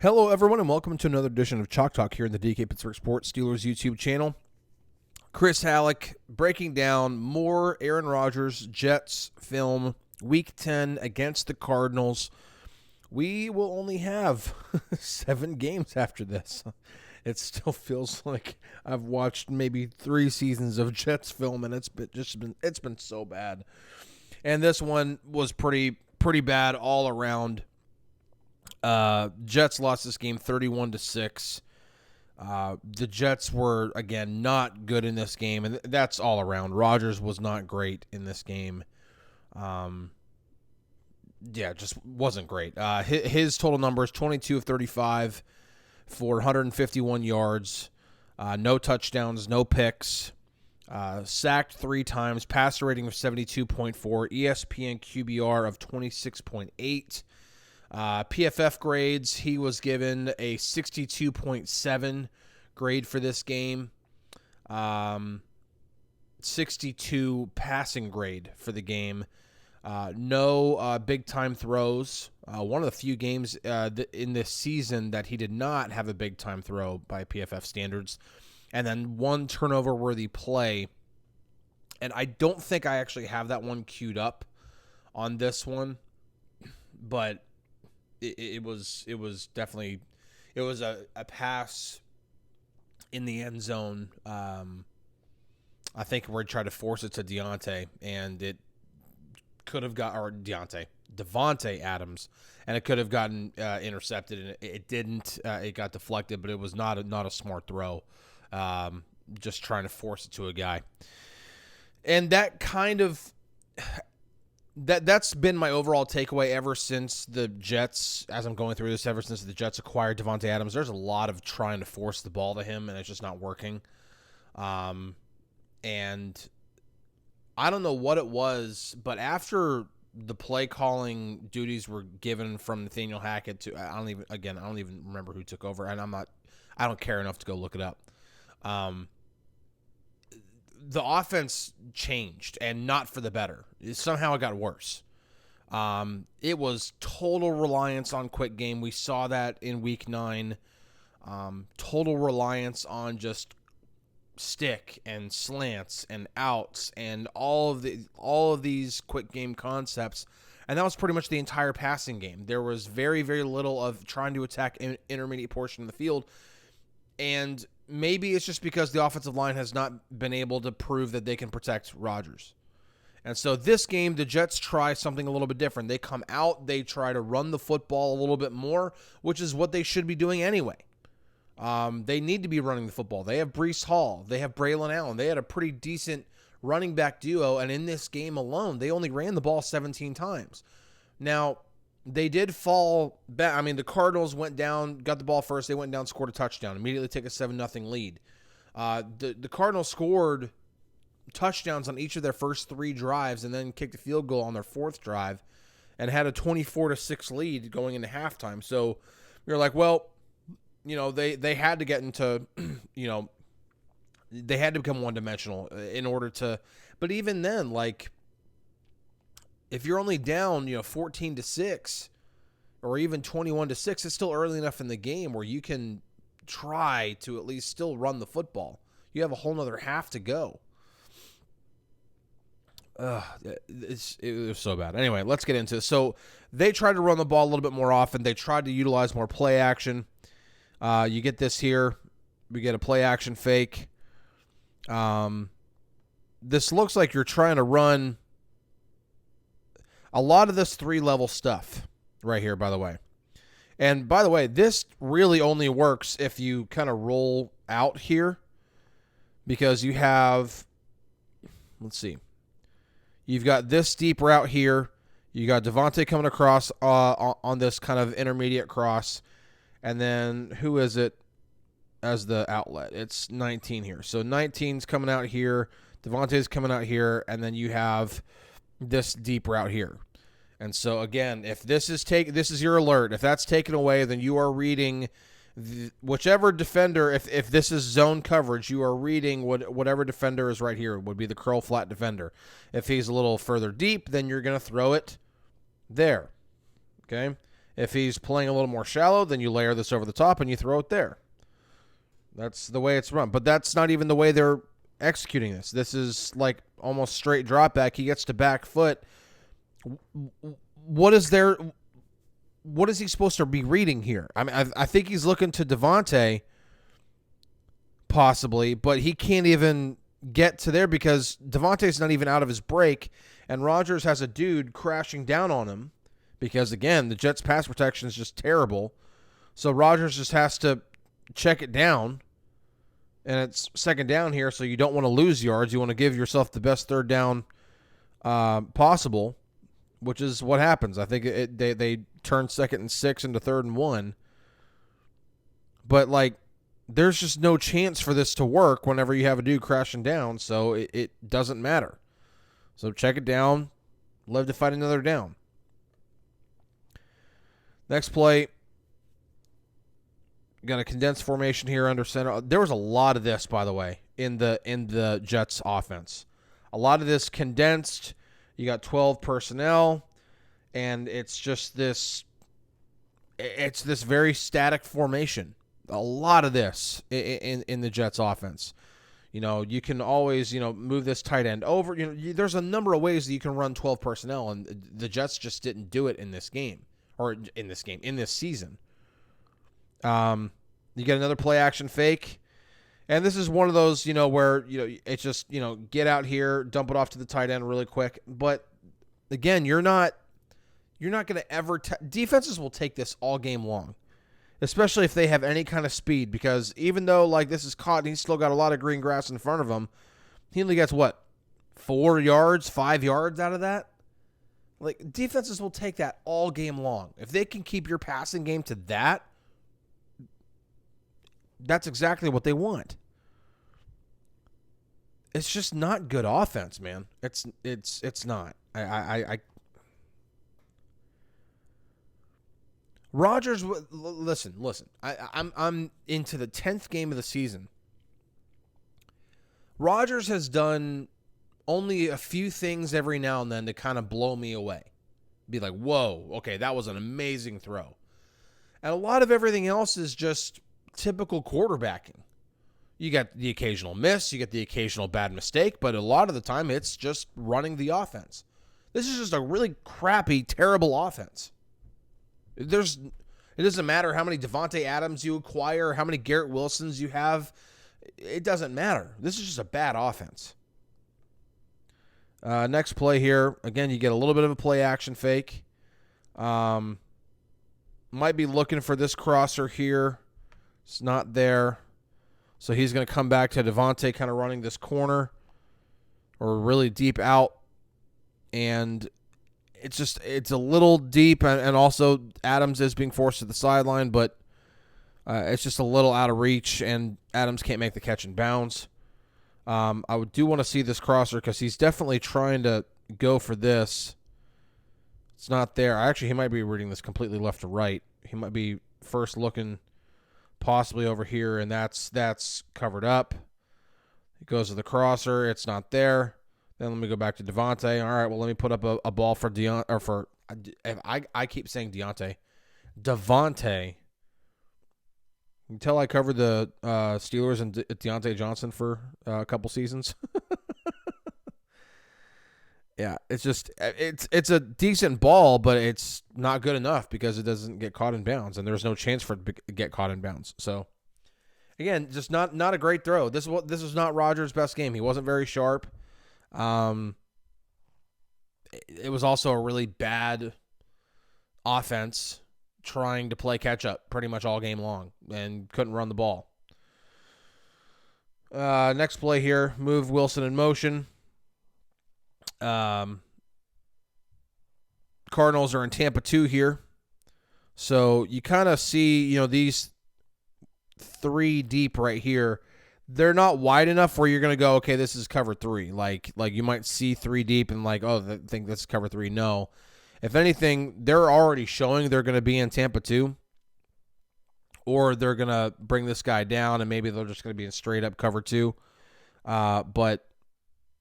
Hello, everyone, and welcome to another edition of Chalk Talk here in the DK Pittsburgh Sports Steelers YouTube channel. Chris Halicke breaking down more Aaron Rodgers Jets film, Week 10 against the Cardinals. We will only have 7 games after this. It still feels like I've watched maybe 3 seasons of Jets film, and it's been so bad. And this one was pretty bad all around. Jets lost this game 31-6. The Jets were, again, not good in this game, and that's all around. Rodgers was not great in this game. Just wasn't great. His total numbers, 22 of 35 for 151 yards, no touchdowns, no picks, sacked 3 times, passer rating of 72.4, ESPN QBR of 26.8. PFF grades, he was given a 62.7 grade for this game. 62 passing grade for the game. No big-time throws. One of the few games in this season that he did not have a big-time throw by PFF standards. And then 1 turnover-worthy play. And I don't think I actually have that one queued up on this one. But it was definitely a pass in the end zone. I think we're trying to force it to Devontae, and it could have got Davante Adams, and it could have gotten intercepted, and it didn't. It got deflected, but it was not a smart throw. Just trying to force it to a guy, and that kind of. That's been my overall takeaway ever since the Jets, as I'm going through this, ever since the Jets acquired Davante Adams. There's a lot of trying to force the ball to him, and it's just not working. And I don't know what it was, but after the play calling duties were given from Nathaniel Hackett to I don't even remember who took over, and I don't care enough to go look it up. The offense changed, and not for the better. Somehow it got worse. It was total reliance on quick game. We saw that in Week 9. Total reliance on just stick and slants and outs and all of these quick game concepts. And that was pretty much the entire passing game. There was very, very little of trying to attack an intermediate portion of the field. And maybe it's just because the offensive line has not been able to prove that they can protect Rodgers. And so this game, the Jets try something a little bit different. They come out, they try to run the football a little bit more, which is what they should be doing anyway. They need to be running the football. They have Breece Hall. They have Braylon Allen. They had a pretty decent running back duo, and in this game alone, they only ran the ball 17 times. Now, they did fall back. I mean, the Cardinals went down, got the ball first. They went down, scored a touchdown, immediately take a 7-0 lead. The Cardinals scored touchdowns on each of their first 3 drives and then kicked a field goal on their 4th drive and had a 24-6 lead going into halftime. So you're like, well, they had to get into, they had to become one-dimensional in order to. But even then, like, if you're only down, 14-6 or even 21-6, it's still early enough in the game where you can try to at least still run the football. You have a whole nother half to go. It was so bad. Anyway, let's get into it. So they tried to run the ball a little bit more often. They tried to utilize more play action. You get this here. We get a play action fake. This looks like you're trying to run a lot of this 3-level stuff right here, by the way. And by the way, this really only works if you kind of roll out here because you have, let's see, you've got this deep route here. You got Devontae coming across on this kind of intermediate cross. And then who is it as the outlet? It's 19 here. So 19's coming out here. Devontae's coming out here. And then you have this deep route here. And so again, if this is your alert. If that's taken away, then you are reading whichever defender. If this is zone coverage, you are reading whatever defender is right here. It would be the curl flat defender. If he's a little further deep, then you're going to throw it there. Okay, If he's playing a little more shallow, then you layer this over the top and you throw it there. That's the way it's run. But that's not even the way they're executing this. This is like almost straight drop back. He gets to back foot. What is he supposed to be reading here? I mean, I think he's looking to Devontae possibly, but he can't even get to there because Devontae's not even out of his break, and Rodgers has a dude crashing down on him because, again, the Jets' pass protection is just terrible. So Rodgers just has to check it down, and it's second down here, so you don't want to lose yards. You want to give yourself the best third down possible, which is what happens. I think they turn 2nd and 6 into 3rd and 1. But, like, there's just no chance for this to work whenever you have a dude crashing down, so it doesn't matter. So check it down, live to fight another down. Next play, got a condensed formation here under center. There was a lot of this, by the way, in the Jets offense. A lot of this condensed. You got 12 personnel, and it's just this very static formation. A lot of this in the Jets offense. You can always, move this tight end over. There's a number of ways that you can run 12 personnel, and the Jets just didn't do it in this season. You get another play action fake. And this is one of those, where, it's just, get out here, dump it off to the tight end really quick. But again, you're not going to ever defenses will take this all game long, especially if they have any kind of speed, because even though like this is caught and he's still got a lot of green grass in front of him, he only gets 5 yards out of that? Like, defenses will take that all game long. If they can keep your passing game to that, that's exactly what they want. It's just not good offense, man. It's not. Rodgers, listen. I'm into the 10th game of the season. Rodgers has done only a few things every now and then to kind of blow me away. Be like, whoa, okay, that was an amazing throw. And a lot of everything else is just typical quarterbacking. You get the occasional miss, you get the occasional bad mistake, but a lot of the time it's just running the offense. This is just a really crappy, terrible offense. It doesn't matter how many Devontae Adams you acquire, how many Garrett Wilsons you have. It doesn't matter. This is just a bad offense. Next play here. Again, you get a little bit of a play action fake. Might be looking for this crosser here. It's not there. So he's going to come back to Devontae kind of running this corner or really deep out. And it's a little deep, and also Adams is being forced to the sideline, but it's just a little out of reach, and Adams can't make the catch and bounds. I do want to see this crosser because he's definitely trying to go for this. It's not there. Actually, he might be reading this completely left to right. He might be first looking possibly over here, and that's covered up. He goes to the crosser. It's not there. Then let me go back to Devontae. All right, well, let me put up a ball for I keep saying Devontae. You can tell I covered the Steelers and Deontay Johnson for a couple seasons. Yeah, it's a decent ball, but it's not good enough because it doesn't get caught in bounds, and there's no chance for it to get caught in bounds. So, again, just not a great throw. This was not Rodgers' best game. He wasn't very sharp. It was also a really bad offense trying to play catch up pretty much all game long and couldn't run the ball. Next play here, move Wilson in motion. Cardinals are in Tampa 2 here. So you kind of see, these 3 deep right here. They're not wide enough where you're going to go, okay, this is cover 3. Like you might see 3 deep and I think this is cover 3. No. If anything, they're already showing they're going to be in Tampa 2, or they're going to bring this guy down and maybe they're just going to be in straight up cover 2. But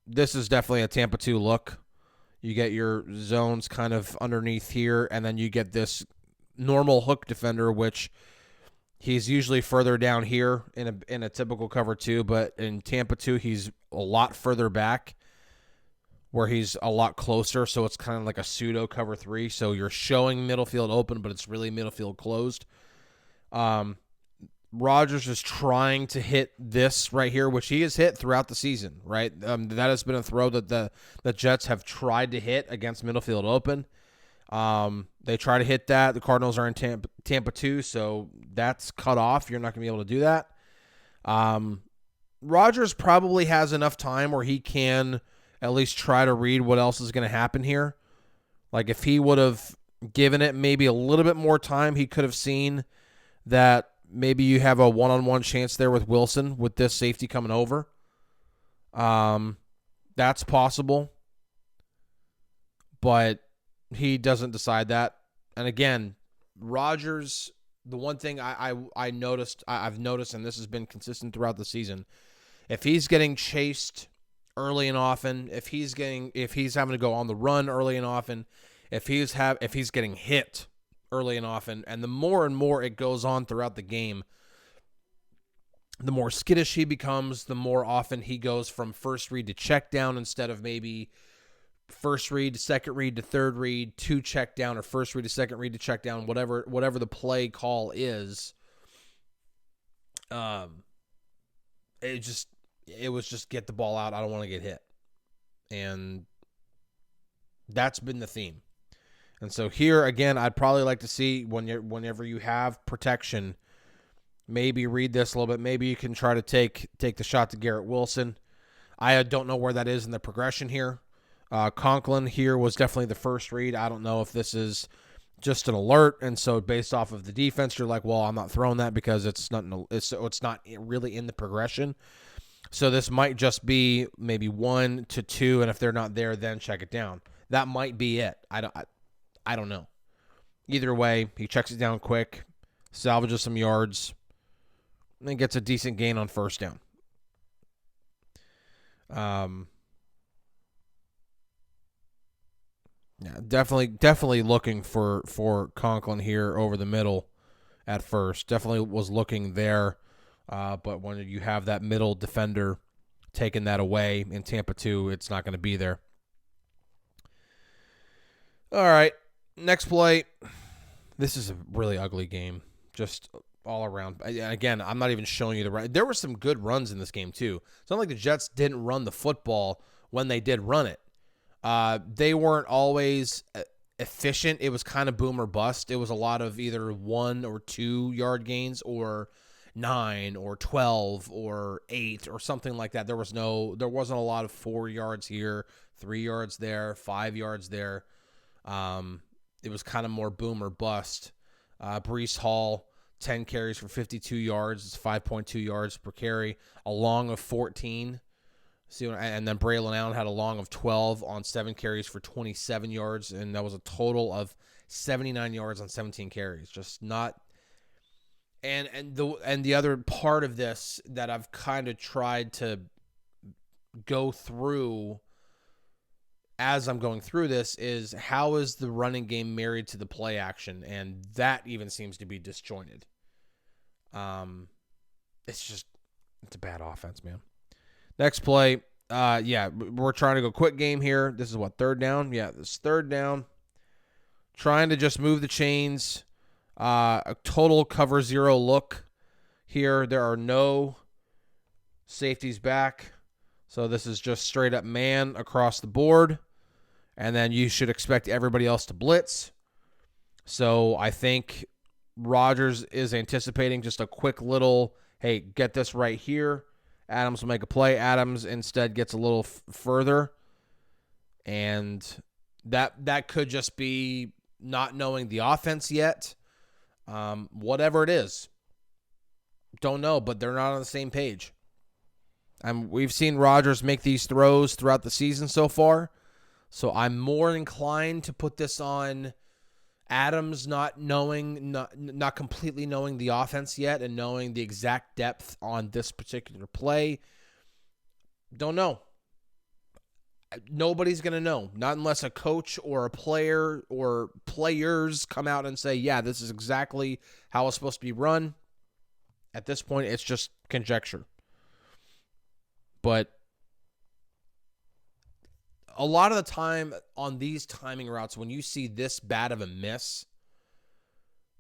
this is definitely a Tampa 2 look. You get your zones kind of underneath here, and then you get this normal hook defender, which he's usually further down here in a typical cover 2, but in Tampa 2, he's a lot further back where he's a lot closer, so it's kind of like a pseudo cover 3. So you're showing middle field open, but it's really middle field closed. Rodgers is trying to hit this right here, which he has hit throughout the season, right? That has been a throw that the Jets have tried to hit against middle field open. They try to hit that. The Cardinals are in Tampa 2, so that's cut off. You're not going to be able to do that. Rodgers probably has enough time where he can at least try to read what else is going to happen here. Like if he would have given it maybe a little bit more time, he could have seen that maybe you have a one-on-one chance there with Wilson with this safety coming over. That's possible. But he doesn't decide that. And again, Rodgers, the one thing I've noticed, and this has been consistent throughout the season, if he's getting chased early and often, if he's having to go on the run early and often, if he's getting hit early and often, and the more and more it goes on throughout the game, the more skittish he becomes, the more often he goes from first read to check down instead of maybe first read to second read to third read to check down, or first read to second read to check down, whatever the play call is. It was just get the ball out. I don't want to get hit. And that's been the theme. And so here, again, I'd probably like to see whenever you have protection, maybe read this a little bit. Maybe you can try to take the shot to Garrett Wilson. I don't know where that is in the progression here. Conklin here was definitely the first read. I don't know if this is just an alert, and so based off of the defense, you're like, well, I'm not throwing that because it's not really in the progression. So this might just be maybe 1 to 2, and if they're not there, then check it down. That might be it. I don't know. Either way, he checks it down quick, salvages some yards, and gets a decent gain on first down. Yeah, definitely looking for Conklin here over the middle at first. Definitely was looking there, but when you have that middle defender taking that away in Tampa 2, it's not going to be there. All right, next play. This is a really ugly game, just all around. Again, I'm not even showing you the run. There were some good runs in this game too. It's not like the Jets didn't run the football when they did run it. They weren't always efficient. It was kind of boom or bust. It was a lot of either 1 or 2 yard gains, or 9 or 12 or 8 or something like that. There wasn't a lot of 4 yards here, 3 yards there, 5 yards there. It was kind of more boom or bust. Breece Hall, 10 carries for 52 yards. It's 5.2 yards per carry, a long of 14. And then Braylon Allen had a long of 12 on 7 carries for 27 yards, and that was a total of 79 yards on 17 carries. Just not. And the other part of this that I've kind of tried to go through as I'm going through this is, how is the running game married to the play action? And that even seems to be disjointed. It's a bad offense, man. Next play, we're trying to go quick game here. This is what, third down? Yeah, this is third down. Trying to just move the chains. A total cover 0 look here. There are no safeties back. So this is just straight up man across the board. And then you should expect everybody else to blitz. So I think Rodgers is anticipating just a quick little, hey, get this right here. Adams will make a play. Adams instead gets a little further. And that could just be not knowing the offense yet. Whatever it is. Don't know, but they're not on the same page. We've seen Rodgers make these throws throughout the season so far. So I'm more inclined to put this on Adams not completely knowing the offense yet and knowing the exact depth on this particular play. Don't know. Nobody's going to know, not unless a coach or a player or players come out and say, yeah, this is exactly how it's supposed to be run. At this point, it's just conjecture. But a lot of the time on these timing routes, when you see this bad of a miss,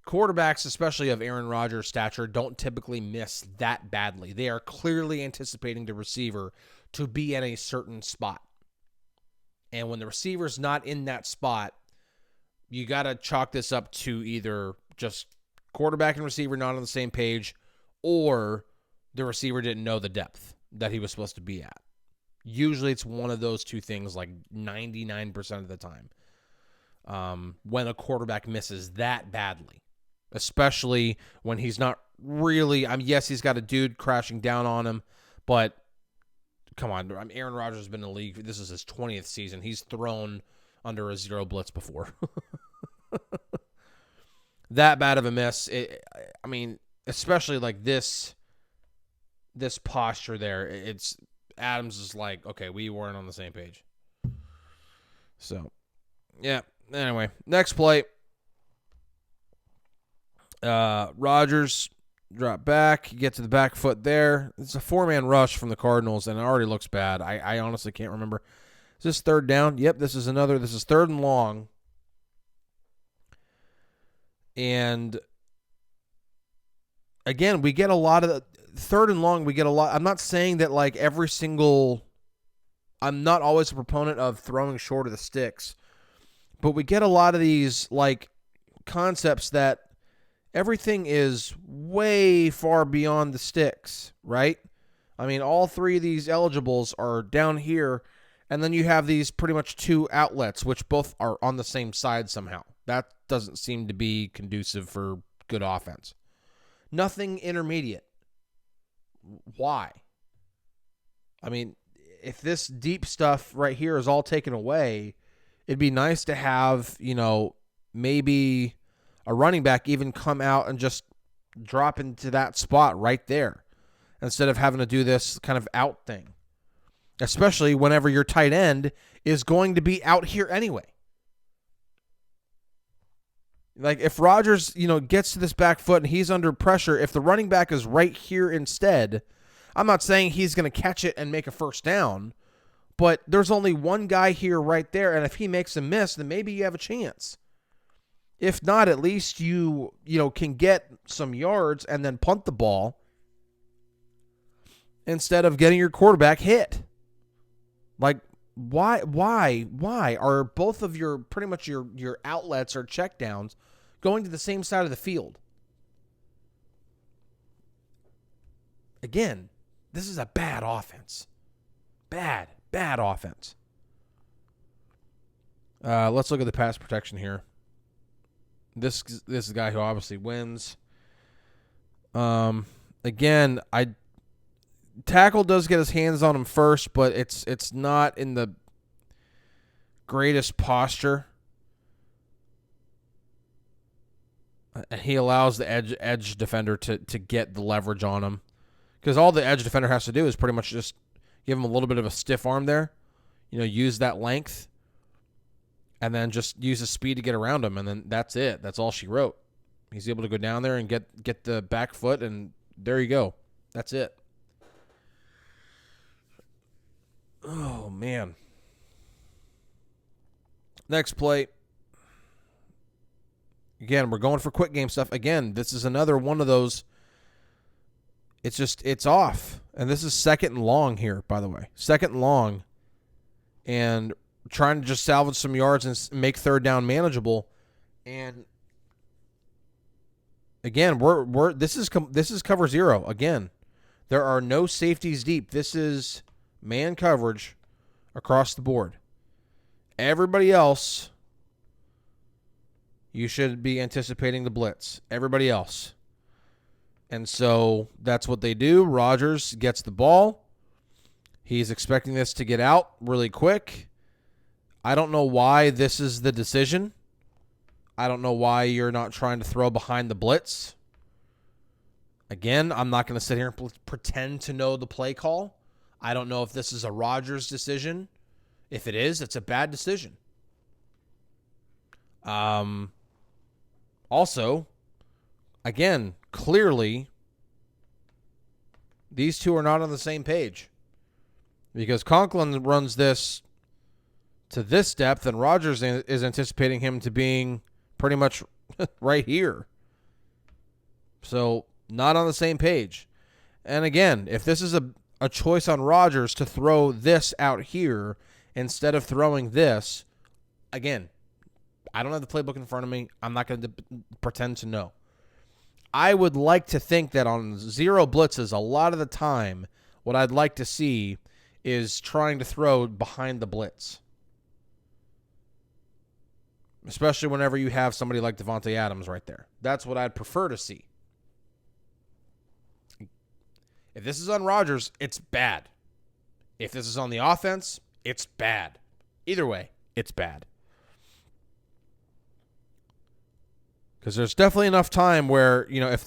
quarterbacks, especially of Aaron Rodgers' stature, don't typically miss that badly. They are clearly anticipating the receiver to be in a certain spot. And when the receiver's not in that spot, you got to chalk this up to either just quarterback and receiver not on the same page, or the receiver didn't know the depth that he was supposed to be at. Usually it's one of those two things, like 99% of the time, when a quarterback misses that badly, especially when he's not really, yes, he's got a dude crashing down on him, but come on, Aaron Rodgers has been in the league. This is his 20th season. He's thrown under a zero blitz before. That bad of a miss. Especially like this posture there. It's Adams is like, okay, we weren't on the same page. So, yeah. Anyway, next play. Rodgers drop back, get to the back foot there. It's a four-man rush from the Cardinals, and it already looks bad. I honestly can't remember. Is this third down? Yep, this is third and long. And again, we get a lot of third and long. We get a lot. I'm not saying that like I'm not always a proponent of throwing short of the sticks, but we get a lot of these like concepts that everything is way far beyond the sticks, right? I mean, all three of these eligibles are down here, and then you have these pretty much two outlets, which both are on the same side somehow. That doesn't seem to be conducive for good offense. Nothing intermediate. Why? I mean, if this deep stuff right here is all taken away, it'd be nice to have, maybe a running back even come out and just drop into that spot right there instead of having to do this kind of out thing, especially whenever your tight end is going to be out here anyway. Like if Rodgers, gets to this back foot and he's under pressure, if the running back is right here instead, I'm not saying he's going to catch it and make a first down, but there's only one guy here right there, and if he makes a miss, then maybe you have a chance. If not, at least you can get some yards and then punt the ball instead of getting your quarterback hit. Like, why are both of your pretty much your outlets or checkdowns going to the same side of the field? Again, this is a bad offense. Bad offense. Let's look at the pass protection here. This is a guy who obviously wins. Again, tackle does get his hands on him first, but it's not in the greatest posture. And he allows the edge defender to get the leverage on him, because all the edge defender has to do is pretty much just give him a little bit of a stiff arm there, use that length, and then just use the speed to get around him, and then that's it. That's all she wrote. He's able to go down there and get the back foot, and there you go. That's it. Oh, man. Next play. Again, we're going for quick game stuff. Again, this is another one of those. It's off. And this is second and long here, by the way. Second and long. And trying to just salvage some yards and make third down manageable. And again, this is cover zero. Again, there are no safeties deep. This is man coverage across the board. Everybody else, you should be anticipating the blitz. Everybody else. And so that's what they do. Rodgers gets the ball. He's expecting this to get out really quick. I don't know why this is the decision. I don't know why you're not trying to throw behind the blitz. Again, I'm not going to sit here and pretend to know the play call. I don't know if this is a Rodgers decision. If it is, it's a bad decision. Also, again, clearly, these two are not on the same page. Because Conklin runs this to this depth, and Rodgers is anticipating him to being pretty much right here. So, not on the same page. And again, if this is a choice on Rodgers to throw this out here instead of throwing this, again, I don't have the playbook in front of me. I'm not going to pretend to know. I would like to think that on zero blitzes, a lot of the time, what I'd like to see is trying to throw behind the blitz. Especially whenever you have somebody like Devontae Adams right there. That's what I'd prefer to see. If this is on Rodgers, it's bad. If this is on the offense, it's bad. Either way, it's bad. Because there's definitely enough time where, if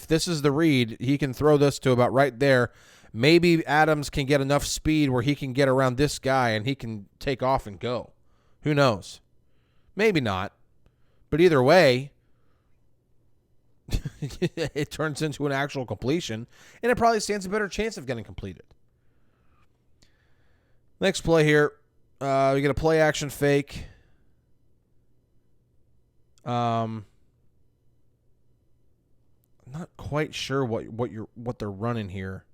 this is the read, he can throw this to about right there. Maybe Adams can get enough speed where he can get around this guy and he can take off and go. Who knows? Maybe not. But either way, it turns into an actual completion, and it probably stands a better chance of getting completed. Next play here, we get a play action fake. I'm not quite sure what they're running here.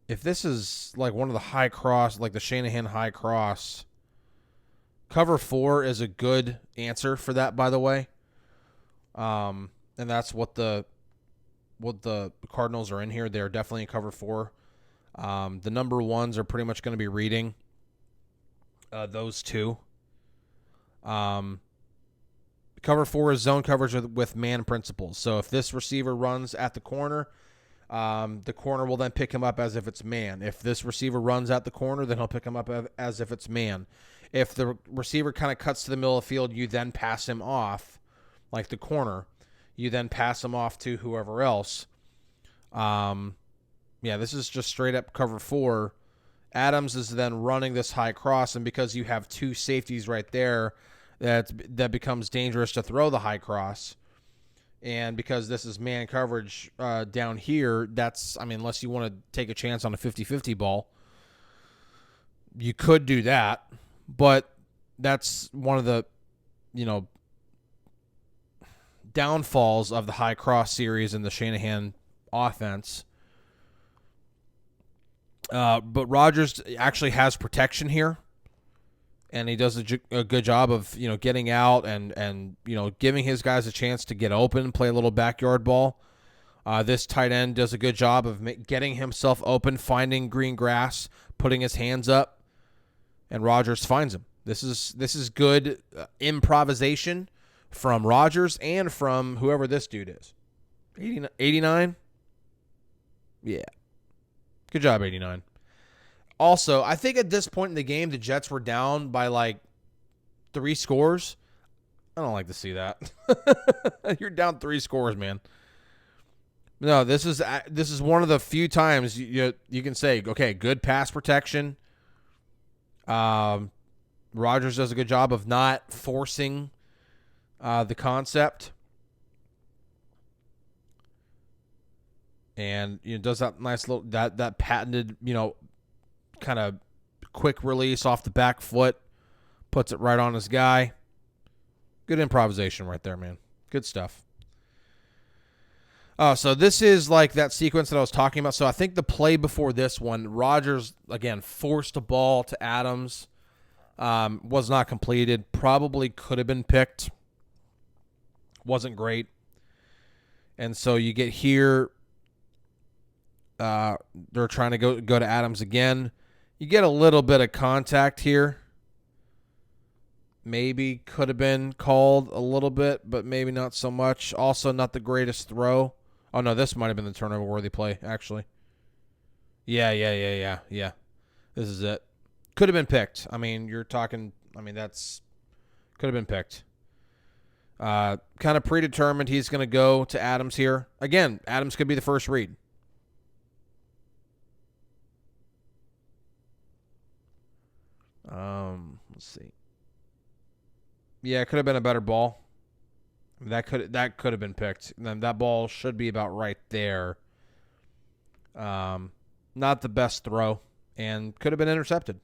If this is like one of the high cross, like the Shanahan high cross, cover 4 is a good answer for that, by the way. And that's what the Cardinals are in here. They're definitely in cover 4. The number ones are pretty much going to be reading those two. Cover 4 is zone coverage with man principles. So if this receiver runs at the corner, the corner will then pick him up as if it's man. If this receiver runs at the corner, then he'll pick him up as if it's man. If the receiver kind of cuts to the middle of the field, you then pass him off, like the corner. You then pass him off to whoever else. This is just straight up cover 4. Adams is then running this high cross, and because you have two safeties right there, that becomes dangerous to throw the high cross. And because this is man coverage down here, unless you want to take a chance on a 50-50 ball, you could do that. But that's one of the, downfalls of the high cross series in the Shanahan offense. But Rodgers actually has protection here, and he does a good job of getting out and giving his guys a chance to get open, play a little backyard ball. This tight end does a good job of getting himself open, finding green grass, putting his hands up, and Rodgers finds him. This is good improvisation from Rodgers and from whoever this dude is. 89? Yeah. Good job, 89. Also, I think at this point in the game, the Jets were down by like 3 scores. I don't like to see that. You're down 3 scores, man. No, this is one of the few times you can say, okay, good pass protection. Rodgers does a good job of not forcing the concept. And does that nice little that patented, kind of quick release off the back foot, puts it right on his guy. Good improvisation right there, man. Good stuff. So this is like that sequence that I was talking about. So I think the play before this one, Rodgers, again, forced a ball to Adams. Was not completed. Probably could have been picked. Wasn't great. And so you get here. They're trying to go to Adams again. You get a little bit of contact here. Maybe could have been called a little bit, but maybe not so much. Also, not the greatest throw. Oh, no, this might have been the turnover-worthy play, actually. Yeah. This is it. Could have been picked. That's could have been picked. Kind of predetermined he's going to go to Adams here. Again, Adams could be the first read. Let's see. Yeah, it could have been a better ball. That could have been picked. And then that ball should be about right there. Not the best throw, and could have been intercepted.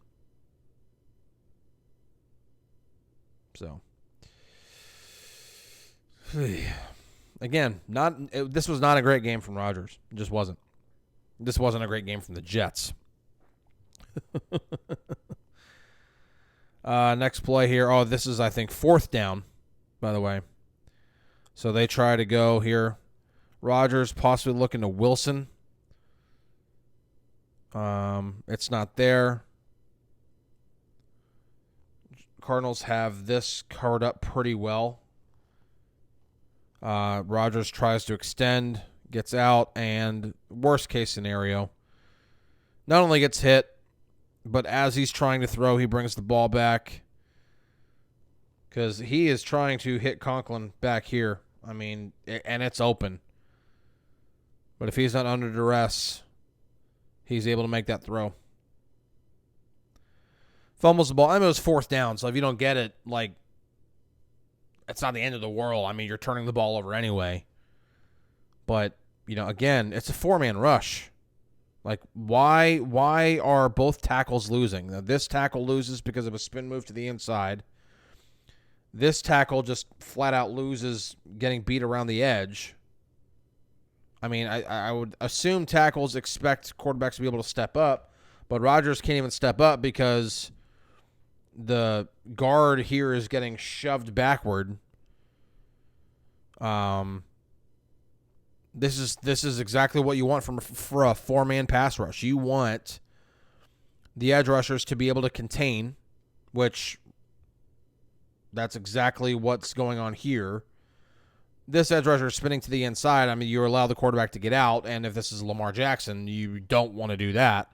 So, again, this was not a great game from Rodgers. It just wasn't. This wasn't a great game from the Jets. Next play here. Oh, this is, I think, 4th down, by the way. So they try to go here. Rodgers possibly looking to Wilson. It's not there. Cardinals have this covered up pretty well. Rodgers tries to extend, gets out, and worst case scenario, not only gets hit, but as he's trying to throw, he brings the ball back because he is trying to hit Conklin back here. I mean, and it's open. But if he's not under duress, he's able to make that throw. Fumbles the ball. I mean, it was 4th down, so if you don't get it, like, it's not the end of the world. I mean, you're turning the ball over anyway. But, again, it's a 4-man rush. Like, why are both tackles losing? Now, this tackle loses because of a spin move to the inside. This tackle just flat out loses getting beat around the edge. I mean, I would assume tackles expect quarterbacks to be able to step up, but Rodgers can't even step up because the guard here is getting shoved backward. This is exactly what you want for a 4-man pass rush. You want the edge rushers to be able to contain, which that's exactly what's going on here. This edge rusher is spinning to the inside. I mean, you allow the quarterback to get out, and if this is Lamar Jackson, you don't want to do that.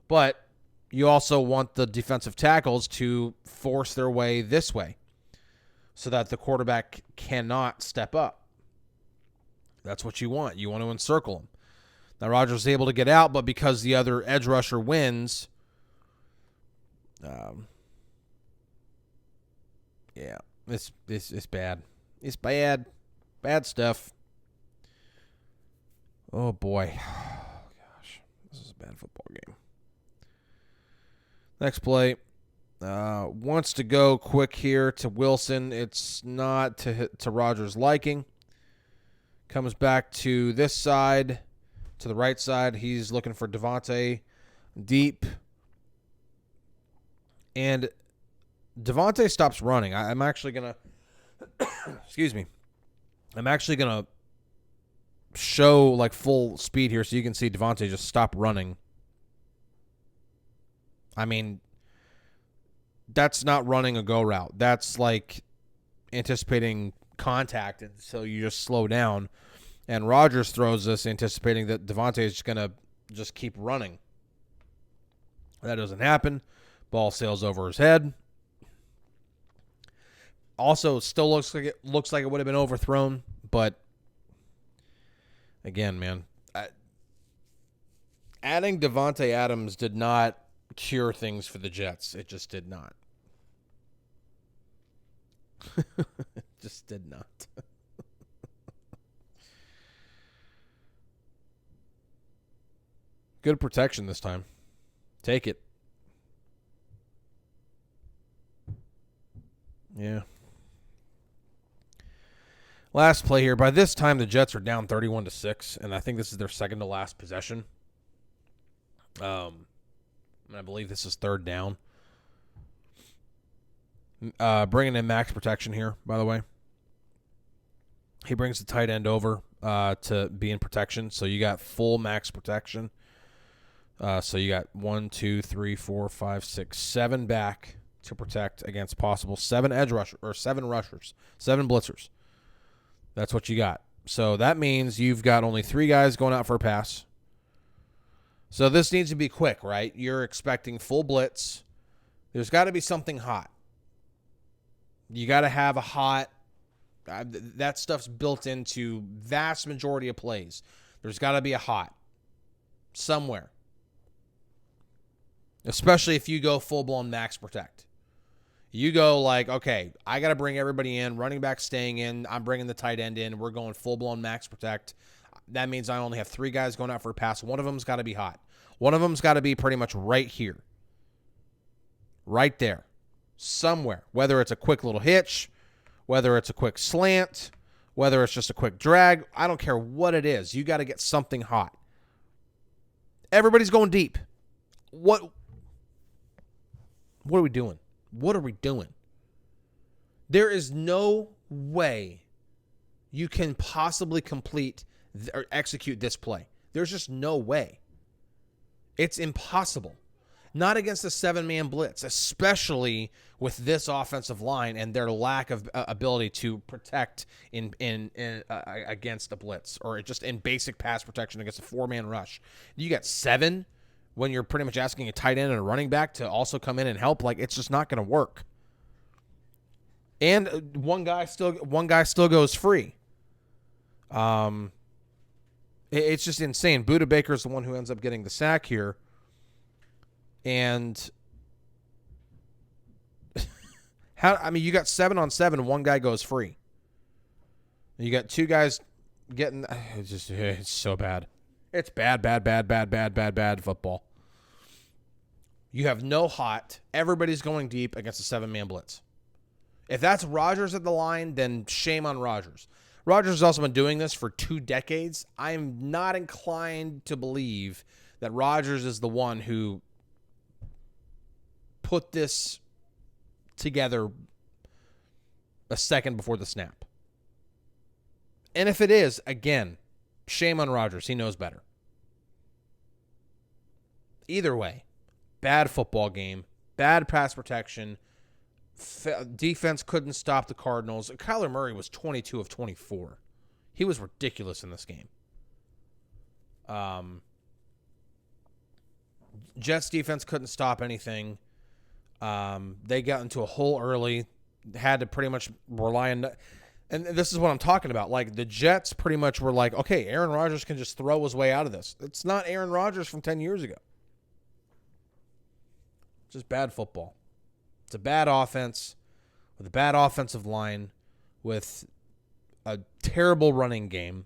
But you also want the defensive tackles to force their way this way so that the quarterback cannot step up. That's what you want. You want to encircle him. Now, Rodgers is able to get out, but because the other edge rusher wins, it's bad. It's bad. Bad stuff. Oh, boy. Gosh, this is a bad football game. Next play. Wants to go quick here to Wilson. It's not to Rodgers' liking. Comes back to this side, to the right side. He's looking for Devontae deep. And Devontae stops running. I'm actually going to, excuse me. I'm actually going to show like full speed here so you can see Devontae just stop running. I mean, that's not running a go route. That's like anticipating contact, and so you just slow down. And Rodgers throws this anticipating that Devontae is just going to just keep running. That doesn't happen. Ball sails over his head. Also, still looks like it would have been overthrown, but again, man, adding Devontae Adams did not cure things for the Jets. It just did not. It just did not. Good protection this time. Take it. Yeah. Last play here. By this time, the Jets are down 31-6, and I think this is their second to last possession. And I believe this is 3rd down. Bringing in max protection here, by the way. He brings the tight end over to be in protection, so you got full max protection. So you got 1, 2, 3, 4, 5, 6, 7 back to protect against possible 7 edge rushers or 7 rushers, 7 blitzers. That's what you got. So that means you've got only 3 guys going out for a pass. So this needs to be quick, right? You're expecting full blitz. There's got to be something hot. You got to have a hot. That stuff's built into vast majority of plays. There's got to be a hot somewhere. especially if you go full-blown max protect. You go like, okay, I got to bring everybody in, running back staying in, I'm bringing the tight end in, we're going full-blown max protect. That means I only have 3 guys going out for a pass. One of them's got to be hot. One of them's got to be pretty much right here. Right there. Somewhere. Whether it's a quick little hitch, whether it's a quick slant, whether it's just a quick drag, I don't care what it is. You got to get something hot. Everybody's going deep. What are we doing? What are we doing? There is no way you can possibly complete or execute this play. There's just no way. It's impossible. Not against a 7-man blitz, especially with this offensive line and their lack of ability to protect in against a blitz, or just in basic pass protection against a 4-man rush. You got 7 when you're pretty much asking a tight end and a running back to also come in and help. Like, it's just not going to work. And one guy still goes free. It's just insane. Budda Baker is the one who ends up getting the sack here. And you got 7-on-7, one guy goes free. You got 2 guys getting. It's so bad. It's bad football. You have no hot. Everybody's going deep against a 7-man blitz. If that's Rodgers at the line, then shame on Rodgers. Rodgers has also been doing this for 2 decades. I'm not inclined to believe that Rodgers is the one who put this together a second before the snap. And if it is, again, shame on Rodgers. He knows better. Either way, bad football game, bad pass protection. Defense couldn't stop the Cardinals. Kyler Murray was 22 of 24. He was ridiculous in this game. Jets defense couldn't stop anything. They got into a hole early, had to pretty much rely on. And this is what I'm talking about. Like, the Jets pretty much were like, okay, Aaron Rodgers can just throw his way out of this. It's not Aaron Rodgers from 10 years ago. Just bad football. It's a bad offense with a bad offensive line with a terrible running game.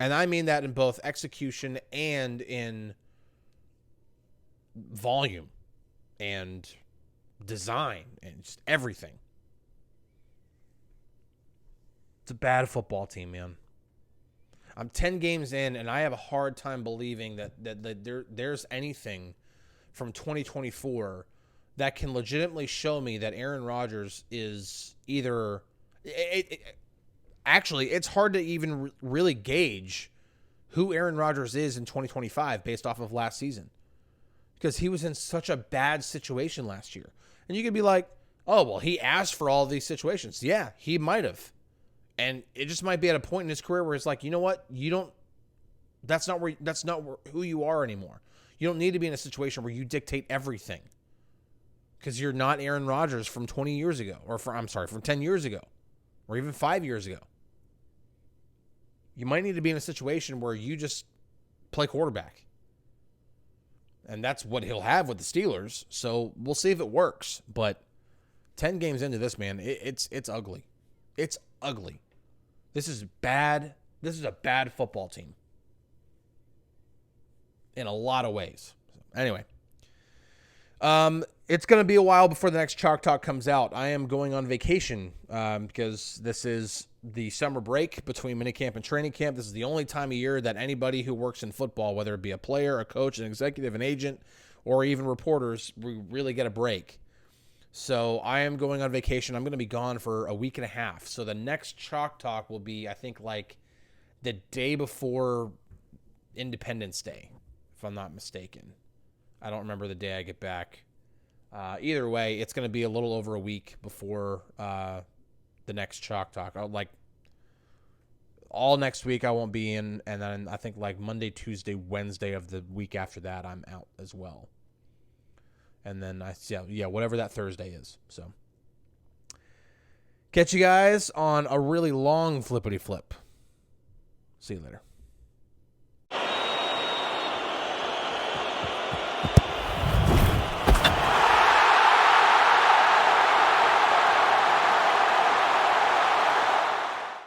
And I mean that in both execution and in volume and design and just everything. It's a bad football team, man. I'm 10 games in, and I have a hard time believing that there's anything from 2024 that can legitimately show me that Aaron Rodgers is either actually, it's hard to even really gauge who Aaron Rodgers is in 2025 based off of last season, because he was in such a bad situation last year. And you could be like, oh, well, he asked for all these situations. Yeah, he might have. And it just might be at a point in his career where it's like, you know what? That's not who you are anymore. You don't need to be in a situation where you dictate everything, because you're not Aaron Rodgers from 20 years ago, from 10 years ago, or even 5 years ago. You might need to be in a situation where you just play quarterback. And that's what he'll have with the Steelers. So we'll see if it works. But 10 games into this, man, it's ugly. It's ugly. This is bad. This is a bad football team in a lot of ways. Anyway, it's going to be a while before the next Chalk Talk comes out. I am going on vacation because this is the summer break between minicamp and training camp. This is the only time of year that anybody who works in football, whether it be a player, a coach, an executive, an agent, or even reporters, we really get a break. So I am going on vacation. I'm going to be gone for a week and a half. So the next Chalk Talk will be, I think, like the day before Independence Day, if I'm not mistaken. I don't remember the day I get back. Either way, it's going to be a little over a week before the next Chalk Talk. Like, all next week I won't be in, and then I think like Monday, Tuesday, Wednesday of the week after that I'm out as well. And then whatever that Thursday is. So catch you guys on a really long flippity flip. See you later.